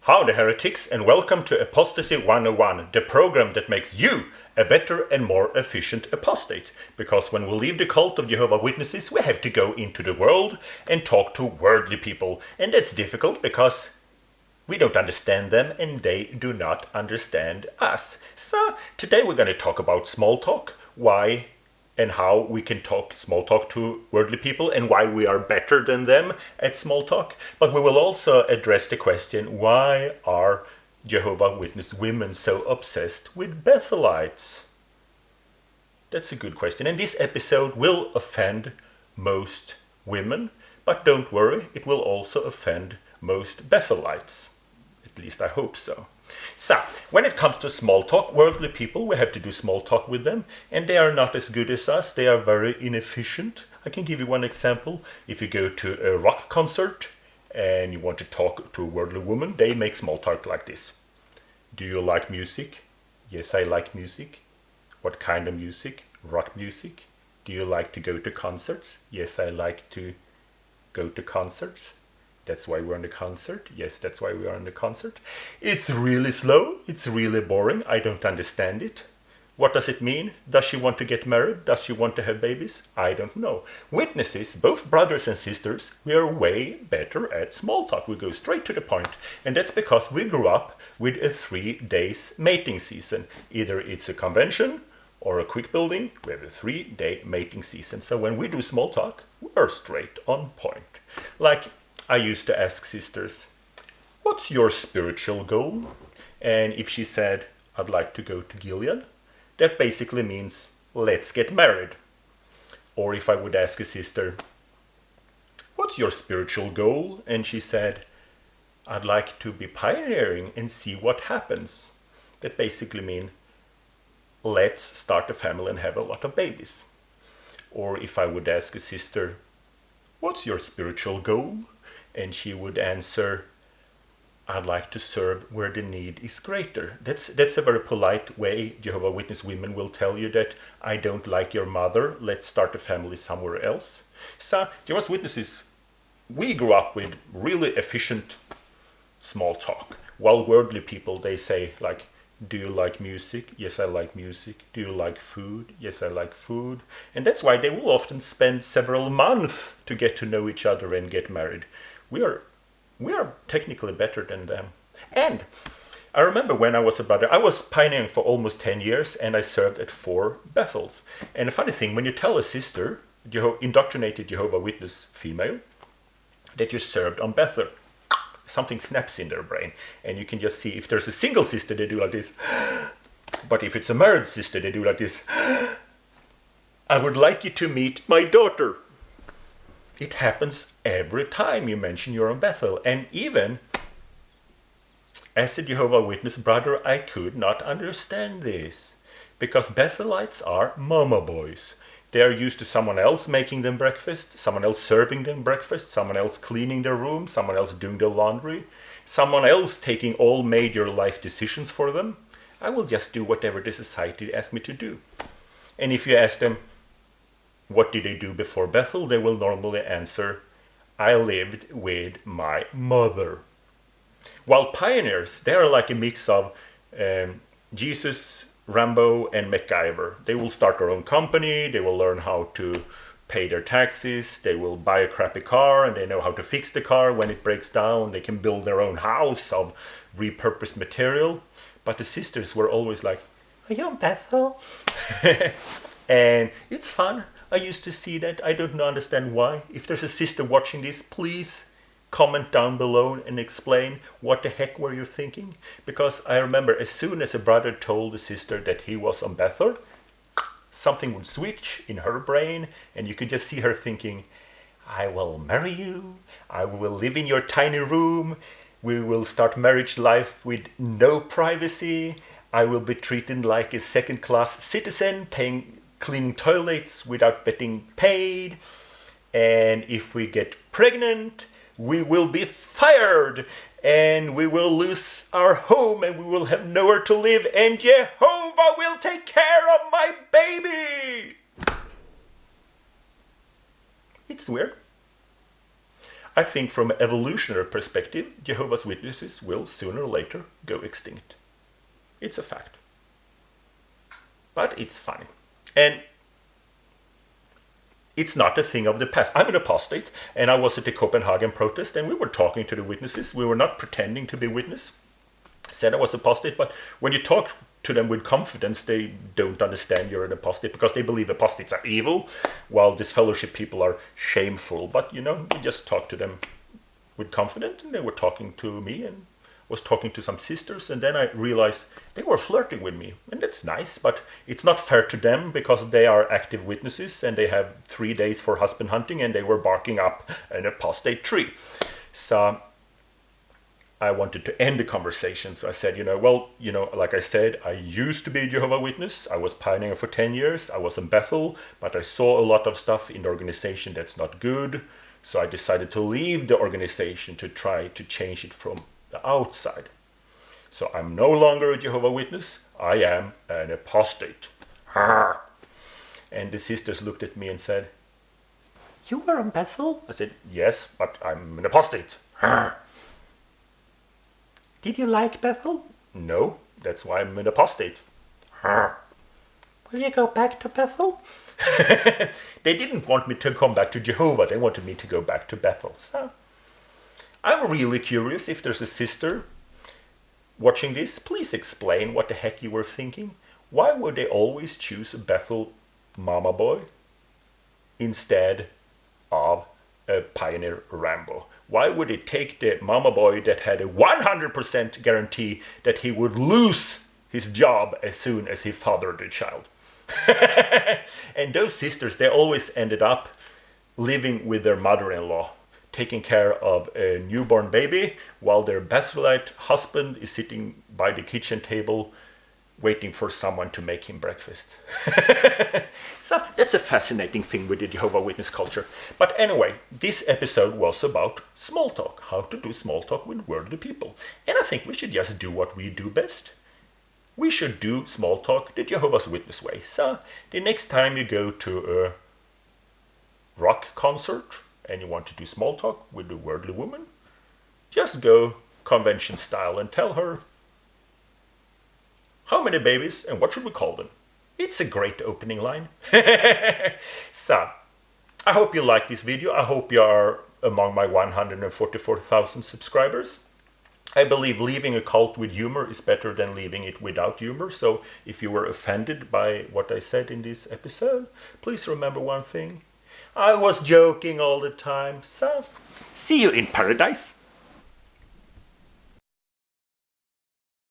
Howdy heretics, and welcome to Apostasy 101, the program that makes you a better and more efficient apostate. Because when we leave the cult of Jehovah's Witnesses, we have to go into the world and talk to worldly people. And that's difficult because we don't understand them and they do not understand us. So today we're going to talk about Smalltalk, why and how we can talk small talk to worldly people and why we are better than them at small talk. But we will also address the question, why are Jehovah's Witness women so obsessed with Bethelites? That's a good question. And this episode will offend most women, but don't worry, it will also offend most Bethelites. At least I hope so. So, when it comes to small talk, worldly people, we have to do small talk with them, and they are not as good as us. They are very inefficient. I can give you one example. If you go to a rock concert and you want to talk to a worldly woman, they make small talk like this. Do you like music? Yes, I like music. What kind of music? Rock music. Do you like to go to concerts? Yes, I like to go to concerts. That's why we're on the concert. Yes, that's why we are on the concert. It's really slow. It's really boring. I don't understand it. What does it mean? Does she want to get married? Does she want to have babies? I don't know. Witnesses, both brothers and sisters, we are way better at small talk. We go straight to the point. And that's because we grew up with a 3 days mating season. Either it's a convention or a quick building. We have a 3-day mating season. So when we do small talk, we're straight on point. Like, I used to ask sisters, what's your spiritual goal? And if she said, I'd like to go to Gilead, that basically means, let's get married. Or if I would ask a sister, what's your spiritual goal? And she said, I'd like to be pioneering and see what happens. That basically means, let's start a family and have a lot of babies. Or if I would ask a sister, what's your spiritual goal? And she would answer, I'd like to serve where the need is greater. That's a very polite way Jehovah's Witness women will tell you that I don't like your mother, let's start a family somewhere else. So Jehovah's Witnesses, we grew up with really efficient small talk. While worldly people, they say like, do you like music? Yes, I like music. Do you like food? Yes, I like food. And that's why they will often spend several months to get to know each other and get married. We are technically better than them. And I remember when I was a brother, I was pioneering for almost 10 years and I served at 4 Bethels. And the funny thing, when you tell a sister, indoctrinated Jehovah's Witness female, that you served on Bethel, something snaps in their brain. And you can just see if there's a single sister, they do like this. But if it's a married sister, they do like this. I would like you to meet my daughter. It happens every time you mention you're on Bethel. And even as a Jehovah's Witness brother, I could not understand this. Because Bethelites are mama boys. They are used to someone else making them breakfast, someone else serving them breakfast, someone else cleaning their room, someone else doing their laundry, someone else taking all major life decisions for them. I will just do whatever the society asks me to do. And if you ask them, what did they do before Bethel? They will normally answer, I lived with my mother. While pioneers, they are like a mix of Jesus, Rambo, and MacGyver. They will start their own company, they will learn how to pay their taxes, they will buy a crappy car, and they know how to fix the car when it breaks down. They can build their own house of repurposed material. But the sisters were always like, are you on Bethel? And it's fun. I used to see that. I don't understand why. If there's a sister watching this, please comment down below and explain what the heck were you thinking. Because I remember as soon as a brother told a sister that he was on Bethel, something would switch in her brain and you could just see her thinking, I will marry you, I will live in your tiny room, we will start marriage life with no privacy, I will be treated like a second-class citizen, cleaning toilets without getting paid, and if we get pregnant, we will be fired, and we will lose our home, and we will have nowhere to live, and Jehovah will take care of my baby. It's weird. I think from an evolutionary perspective, Jehovah's Witnesses will sooner or later go extinct. It's a fact. But it's funny. And it's not a thing of the past. I'm an apostate, and I was at the Copenhagen protest, and we were talking to the witnesses. We were not pretending to be witness. Said I was apostate, but when you talk to them with confidence, they don't understand you're an apostate because they believe apostates are evil, while disfellowship people are shameful. But, you just talk to them with confidence, and they were talking to me, and was talking to some sisters, and then I realized they were flirting with me, and that's nice, but it's not fair to them because they are active witnesses and they have 3 days for husband hunting, and they were barking up an apostate tree. So I wanted to end the conversation, so I said, like I said, I used to be a Jehovah's Witness. I was pioneer for 10 years. I was in Bethel, but I saw a lot of stuff in the organization that's not good, so I decided to leave the organization to try to change it from the outside. So I'm no longer a Jehovah's Witness. I am an apostate. And the sisters looked at me and said, "You were in Bethel?" I said, "Yes, but I'm an apostate." "Did you like Bethel?" "No, that's why I'm an apostate." "Will you go back to Bethel?" They didn't want me to come back to Jehovah. They wanted me to go back to Bethel. So I'm really curious if there's a sister watching this. Please explain what the heck you were thinking. Why would they always choose a Bethel mama boy instead of a pioneer Rambo? Why would they take the mama boy that had a 100% guarantee that he would lose his job as soon as he fathered the child? And those sisters, they always ended up living with their mother-in-law, taking care of a newborn baby, while their Bethelite husband is sitting by the kitchen table waiting for someone to make him breakfast. So that's a fascinating thing with the Jehovah's Witness culture. But anyway, this episode was about small talk, how to do small talk with worldly people. And I think we should just do what we do best. We should do small talk the Jehovah's Witness way. So the next time you go to a rock concert and you want to do small talk with a worldly woman, just go convention style and tell her, "How many babies and what should we call them?" It's a great opening line. So, I hope you like this video. I hope you are among my 144,000 subscribers. I believe leaving a cult with humor is better than leaving it without humor. So, if you were offended by what I said in this episode, please remember one thing. I was joking all the time. So, see you in paradise.